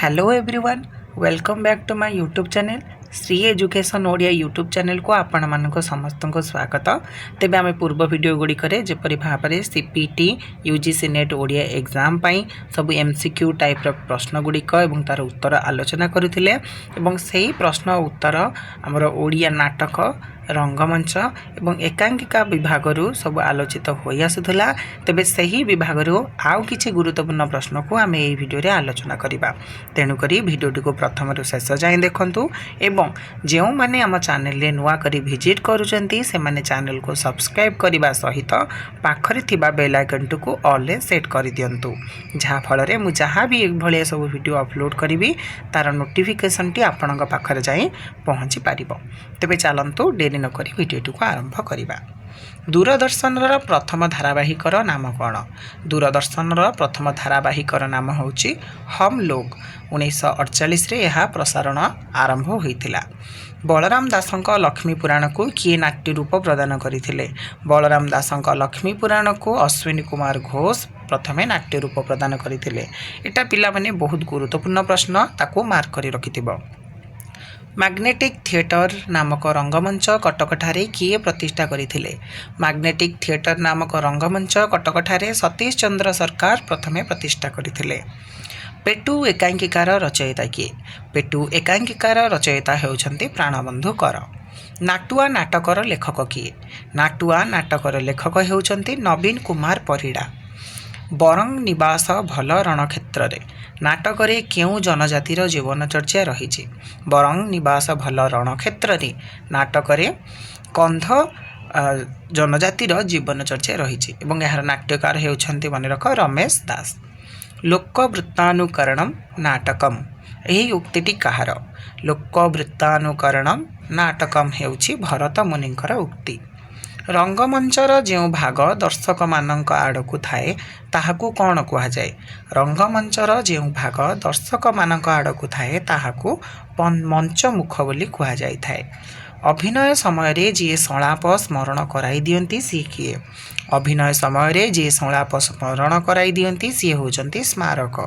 Hello everyone, welcome back to my YouTube channel Shri education Odia YouTube channel को आपण मानक समस्त को स्वागत। तेबे आम पूर्व वीडियो गुड़िक जपरी भाव में CPT UGC NET Odia exam पाई सब एमसीक्यू टाइप प्रश्न गुड़िक और तार उत्तर आलोचना करथिले एवं सही प्रश्न उत्तर आमर ओडिया नाटक रंगमंच एवं एकांकिका विभाग सब आलोचित हो आसूला। तेबे सही विभाग आउ किछि गुरुत्वपूर्ण प्रश्न को आम यही वीडियो आलोचना करबा। तेणुक भिडियोटी को प्रथम शेष जाए देखंतु एवं जो मैंने आम चैनल नुआ करी विजिट करुँच से माने चैनल को सब्सक्राइब करने सहित पाखरे थिबा बेल आइकन को ऑल सेट कर दिंतु, जहाँ फल मु जहाँ भी भाया सब वीडियो अपलोड करी तार नोटिफिकेशन टी आपण पाखरे जाए पहुँची पार। तेबे चलतु डेरी नक भिडियोटी को आरंभ करवा। दूरदर्शन प्रथम धारावाहिकर नाम कौन? दूरदर्शन प्रथम धारावाहिकर नाम होची हम लोग। 1948 रे यह प्रसारण आरंभ होइतिला। बलराम दासंक लक्ष्मी पुराण को किए नाट्य रूप प्रदान करथिले? बलराम दासंक लक्ष्मी पुराण को अश्विनी कुमार घोष प्रथमे नाट्य रूप प्रदान करथिले। एटा पिला माने बहुत गुरुत्वपूर्ण प्रश्न, ताको मार्क करी रखिथिबो। मैग्नेटिक थिएटर नामक रंगमंच कटक ठारे किए प्रतिष्ठा करथिले? मैग्नेटिक थिएटर नामक रंगमंच कटक ठारे सतीश चंद्र सरकार प्रथमे प्रतिष्ठा करथिले। पेटू एकांकिकार रचयिता किए? पेटू एकांकिकार रचयिता हेउछन्ति प्राणबंधु कर। नाटुआ नाटकर लेखक किए? नाटुआ नाटकर लेखक हेउछन्ति नवीन कुमार परिड़ा। बरंग निवास भल रणक्षेत्र रे नाटकरे केउ जनजातिर जीवन चर्चा रही? बरंग निवास भल रणक्षेत्र रे नाटकरे कंध जनजातिर जीवन चर्चा रही एवं यार नाट्यकार हेउछन्ति मन रख रमेश दास। लोकवृत्तानुकरणम नाटकम, यही उक्तिटी कहार? लोकवृत्तानुकरणम नाटकम हेउछि भरत मुनिंकर उक्ति। रंगमंचर जो भाग दर्शक मानक आड़कू थाए ताहाकू कौन कह जाए? रंगमंचर जो भाग दर्शक मानक आड़कू थाए ताहाकू मंचमुख बोली कह जाई थाए। अभिनय समय रे जी संलाप स्मरण कराई दियंती सी किए? अभिनय समय रे जी संलाप स्मरण कराई दियंती सी होचंती स्मारक।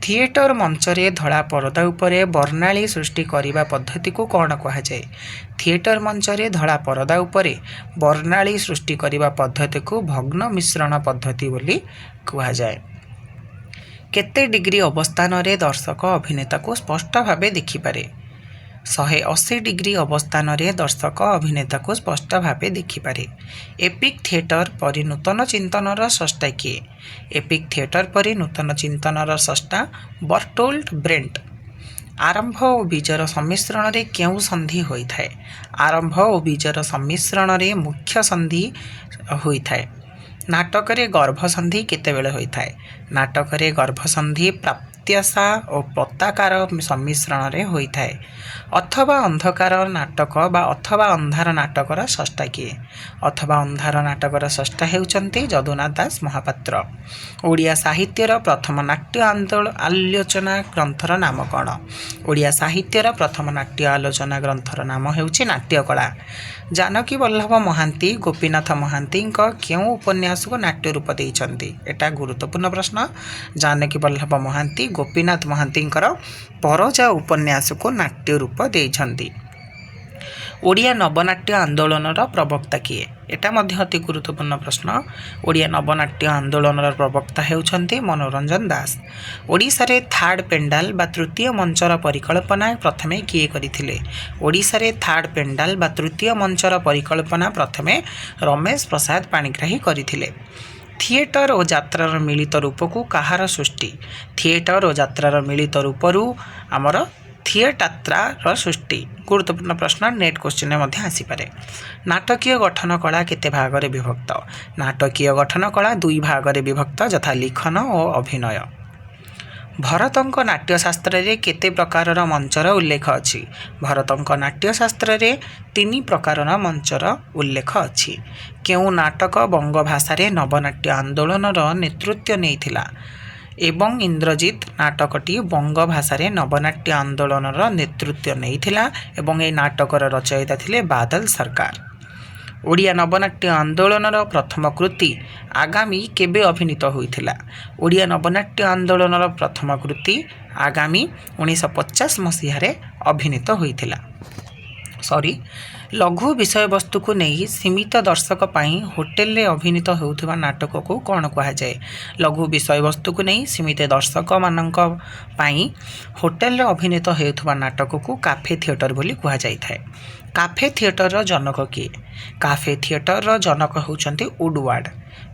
थिएटर मंचरे धड़ा परदा उपरे वर्णाली सृष्टि करिबा पद्धति को कौन कह जाए? थिएटर मंचरे धड़ा परदा उपरे वर्णाली सृष्टि करिबा पद्धति को भग्न मिश्रण पद्धति बोली कह जाए। केते डिग्री अवस्थान रे दर्शक अभिनेता को स्पष्ट भावे देखिपारे? 180 डिग्री अवस्थान रे दर्शक अभिनेता को स्पष्ट भावे देखिपारे। एपिक थिएटर परि नूतन चिंतनर स्रष्टा किए? एपिक थिएटर परि नूतन चिंतनर स्रष्टा बर्टोल्ट ब्रेंट। आरंभ और बीजर सम्मिश्रण रे केउ संधि होइथाए? आरंभ और बीजर सम्मिश्रण रे मुख्य संधि होइथाए। नाटकरे गर्भसंधि केतेबेले होइथाए? नाटकरे गर्भसंधि प्राप्त्याशा और पत्ताकार सम्मिश्रण रे होइथाए। अथवा अंधकार नाटक बा अथवा अंधार नाटकर स्रष्टा किए? अथवा अंधार नाटकर स्रष्टा हेउचंती जदुनाथ दास महापात्र। ओडिया साहित्यर प्रथम नाट्य आलोचना ग्रंथर नाम कौन? ओडिया साहित्यर प्रथम नाट्य आलोचना ग्रंथर नाम हेउची नाट्यकला। जानकी वल्लभ महांती गोपीनाथ महांती क्यों उपन्यास को नाट्य रूप देइछंती? एटा गुरुत्वपूर्ण प्रश्न। जानकी वल्लभ महांती गोपीनाथ महांती परजा उपन्यास को नाट्य रूप देइछंती। ओडिया नवनाट्य आंदोलनर प्रवक्ता किए? एटा मध्य अति गुरुत्वपूर्ण प्रश्न। ओडिया नवनाट्य आंदोलनर प्रवक्ता हेउछंती मनोरंजन दास। ओडिशा रे थार्ड पेंडाल बा तृतीय मंचर परिकल्पना प्रथमे किए करिथिले? ओडिशा रे थार्ड पेंडाल बा तृतीय मंचर परिकल्पना प्रथमे रमेश प्रसाद पाणिग्राही करिथिले। थिएटर और यात्रार मिलित रूप को कहार सृष्टि? थिएटर और यात्रार मिलित रूपरू आमर थिएटात्रार सृष्टि। गुरुत्वपूर्ण प्रश्न, नेट क्वेश्चन में आसीपे। नाटकीय गठन कला केते भाग रे विभक्त? नाटकीय गठन कला 2 भाग रे विभक्त, यथा लिखन और अभिनय। भरतंक नाट्यशास्त्र रे केते प्रकारर मंचर उल्लेख अछि? भरतंक नाट्यशास्त्र रे 3 प्रकारर मंचर उल्लेख अछि। केउ नाटक बंग भाषा रे नवनाट्य आंदोलनर नेतृत्व नेइथिला? एवं इंद्रजित नाटकटी बंग भाषा रे नवनाट्य आंदोलनर नेतृत्व नेइथिला एवं ए नाटकर रचयिता थिले बादल सरकार। ଓଡ଼ିଆ ନବନାଟ୍ୟ ଆନ୍ଦୋଳନର ପ୍ରଥମ କୃତି ଆଗାମୀ କେବେ ଅଭିନୀତ ହୋଇଥିଲା? ଓଡ଼ିଆ ନବନାଟ୍ୟ ଆନ୍ଦୋଳନର ପ୍ରଥମ କୃତି ଆଗାମୀ 1950 ମସିହାରେ ଅଭିନୀତ ହୋଇଥିଲା। ଲଘୁ ବିଷୟବସ୍ତୁକୁ ନେଇ ସୀମିତ ଦର୍ଶକ ପାଇଁ ହୋଟେଲରେ ଅଭିନୀତ ହେଉଥିବା ନାଟକକୁ କ'ଣ କୁହାଯାଏ? ଲଘୁ ବିଷୟବସ୍ତୁକୁ ନେଇ ସୀମିତ ଦର୍ଶକମାନଙ୍କ ପାଇଁ ହୋଟେଲରେ ଅଭିନୀତ ହେଉଥିବା ନାଟକକୁ କାଫେ ଥିଏଟର ବୋଲି କୁହାଯାଇଥାଏ। କାଫେ ଥିଏଟରର ଜନକ କିଏ? କାଫେ ଥିଏଟରର ଜନକ ହେଉଛନ୍ତି ଉଡୱାର୍ଡ।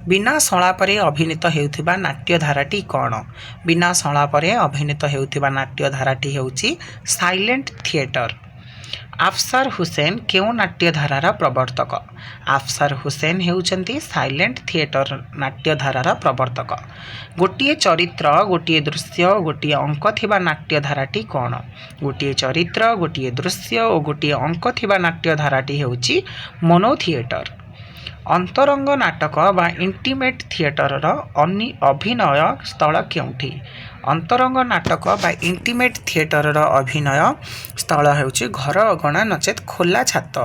ବିନା ସଂଳାପରେ ଅଭିନୀତ ହେଉଥିବା ନାଟ୍ୟଧାରାଟି କ'ଣ? ବିନା ସଂଳାପରେ ଅଭିନୀତ ହେଉଥିବା ନାଟ୍ୟଧାରାଟି ହେଉଛି ସାଇଲେଣ୍ଟ ଥିଏଟର। ଆଫସାର ହୁସେନ କେଉଁ ନାଟ୍ୟଧାରାର ପ୍ରବର୍ତ୍ତକ? ଆଫସାର ହୁସେନ ହେଉଛନ୍ତି ସାଇଲେଣ୍ଟ ଥିଏଟର ନାଟ୍ୟଧାରାର ପ୍ରବର୍ତ୍ତକ। ଗୋଟିଏ ଚରିତ୍ର, ଗୋଟିଏ ଦୃଶ୍ୟ, ଗୋଟିଏ ଅଙ୍କ ଥିବା ନାଟ୍ୟଧାରାଟି କ'ଣ? ଗୋଟିଏ ଚରିତ୍ର, ଗୋଟିଏ ଦୃଶ୍ୟ ଓ ଗୋଟିଏ ଅଙ୍କ ଥିବା ନାଟ୍ୟଧାରାଟି ହେଉଛି ମୋନୋ ଥିଏଟର। ଅନ୍ତରଙ୍ଗ ନାଟକ ବା ଇଣ୍ଟିମେଟ୍ ଥିଏଟରର ଅଭିନୟ ସ୍ଥଳ କେଉଁଠି? ଅନ୍ତରଙ୍ଗ ନାଟକ ବା ଇଣ୍ଟିମେଟ୍ ଥିଏଟରର ଅଭିନୟ ସ୍ଥଳ ହେଉଛି ଘର ଅଗଣା ନଚେତ୍ ଖୋଲା ଛାତ।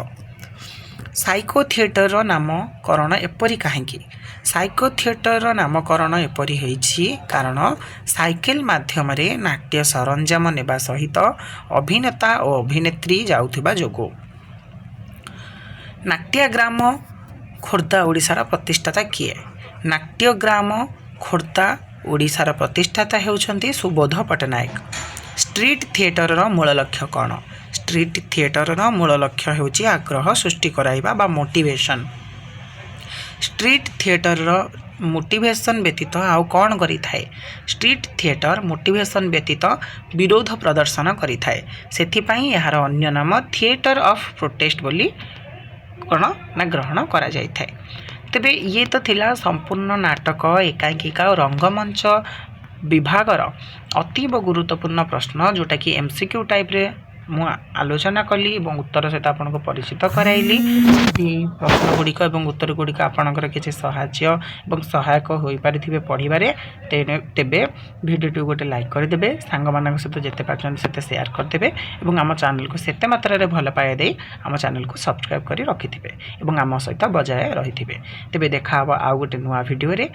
ସାଇକୋ ଥିଏଟରର ନାମକରଣ ଏପରି କାହିଁକି? ସାଇକୋ ଥିଏଟରର ନାମକରଣ ଏପରି ହୋଇଛି କାରଣ ସାଇକେଲ ମାଧ୍ୟମରେ ନାଟ୍ୟ ସରଞ୍ଜାମ ନେବା ସହିତ ଅଭିନେତା ଓ ଅଭିନେତ୍ରୀ ଯାଉଥିବା ଯୋଗୁଁ। ନାଟ୍ୟଗ୍ରାମ ଖୋର୍ଦ୍ଧା ଓଡ଼ିଶାର ପ୍ରତିଷ୍ଠାତା କିଏ? ନାଟ୍ୟଗ୍ରାମ ଖୋର୍ଦ୍ଧା ଓଡ଼ିଶାର ପ୍ରତିଷ୍ଠାତା ହେଉଛନ୍ତି ସୁବୋଧ ପଟ୍ଟନାୟକ। ଷ୍ଟ୍ରିଟ୍ ଥିଏଟରର ମୂଳ ଲକ୍ଷ୍ୟ କ'ଣ? ଷ୍ଟ୍ରିଟ୍ ଥିଏଟରର ମୂଳ ଲକ୍ଷ୍ୟ ହେଉଛି ଆଗ୍ରହ ସୃଷ୍ଟି କରାଇବା ବା ମୋଟିଭେସନ୍। ଷ୍ଟ୍ରିଟ୍ ଥିଏଟରର ମୋଟିଭେସନ୍ ବ୍ୟତୀତ ଆଉ କ'ଣ କରିଥାଏ? ଷ୍ଟ୍ରିଟ୍ ଥିଏଟର ମୋଟିଭେସନ୍ ବ୍ୟତୀତ ବିରୋଧ ପ୍ରଦର୍ଶନ କରିଥାଏ। ସେଥିପାଇଁ ଏହାର ଅନ୍ୟ ନାମ ଥିଏଟର ଅଫ୍ ପ୍ରୋଟେଷ୍ଟ ବୋଲି ଗ୍ରହଣ କରାଯାଇଥାଏ। ତେବେ ଇଏ ତ ଥିଲା ସମ୍ପୂର୍ଣ୍ଣ ନାଟକ, ଏକାଙ୍କିକା ଓ ରଙ୍ଗମଞ୍ଚ ବିଭାଗର ଅତୀବ ଗୁରୁତ୍ୱପୂର୍ଣ୍ଣ ପ୍ରଶ୍ନ, ଯେଉଁଟାକି MCQ ଟାଇପ୍ରେ ମୁଁ ଆଲୋଚନା କଲି ଏବଂ ଉତ୍ତର ସହିତ ଆପଣଙ୍କୁ ପରିଚିତ କରାଇଲି। ଯଦି ପ୍ରଶ୍ନ ଗୁଡ଼ିକ ଏବଂ ଉତ୍ତର ଗୁଡ଼ିକ ଆପଣଙ୍କର କିଛି ସାହାଯ୍ୟ ଏବଂ ସହାୟକ ହୋଇପାରିଥିବେ ପଢ଼ିବାରେ, ତେବେ ଭିଡ଼ିଓଟିକୁ ଗୋଟେ ଲାଇକ୍ କରିଦେବେ, ସାଙ୍ଗମାନଙ୍କ ସହିତ ଯେତେ ପାରୁଛନ୍ତି ସେତେ ସେୟାର କରିଦେବେ ଏବଂ ଆମ ଚ୍ୟାନେଲକୁ ସେତେ ମାତ୍ରାରେ ଭଲ ପାଇବା ଦେଇ ଆମ ଚ୍ୟାନେଲକୁ ସବସ୍କ୍ରାଇବ୍ କରି ରଖିଥିବେ ଏବଂ ଆମ ସହିତ ବଜାୟ ରହିଥିବେ। ତେବେ ଦେଖା ହେବ ଆଉ ଗୋଟେ ନୂଆ ଭିଡ଼ିଓରେ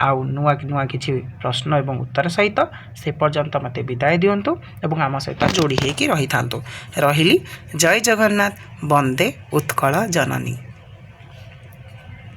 ଆଉ ନୂଆ କିଛି ପ୍ରଶ୍ନ ଏବଂ ଉତ୍ତର ସହିତ। ସେ ପର୍ଯ୍ୟନ୍ତ ମୋତେ ବିଦାୟ ଦିଅନ୍ତୁ ଏବଂ ଆମ ସହିତ ଯୋଡ଼ି ହୋଇକି ରହିଥାନ୍ତୁ। ରହିଲି। ଜୟ ଜଗନ୍ନାଥ। ବନ୍ଦେ ଉତ୍କଳ ଜନନୀ।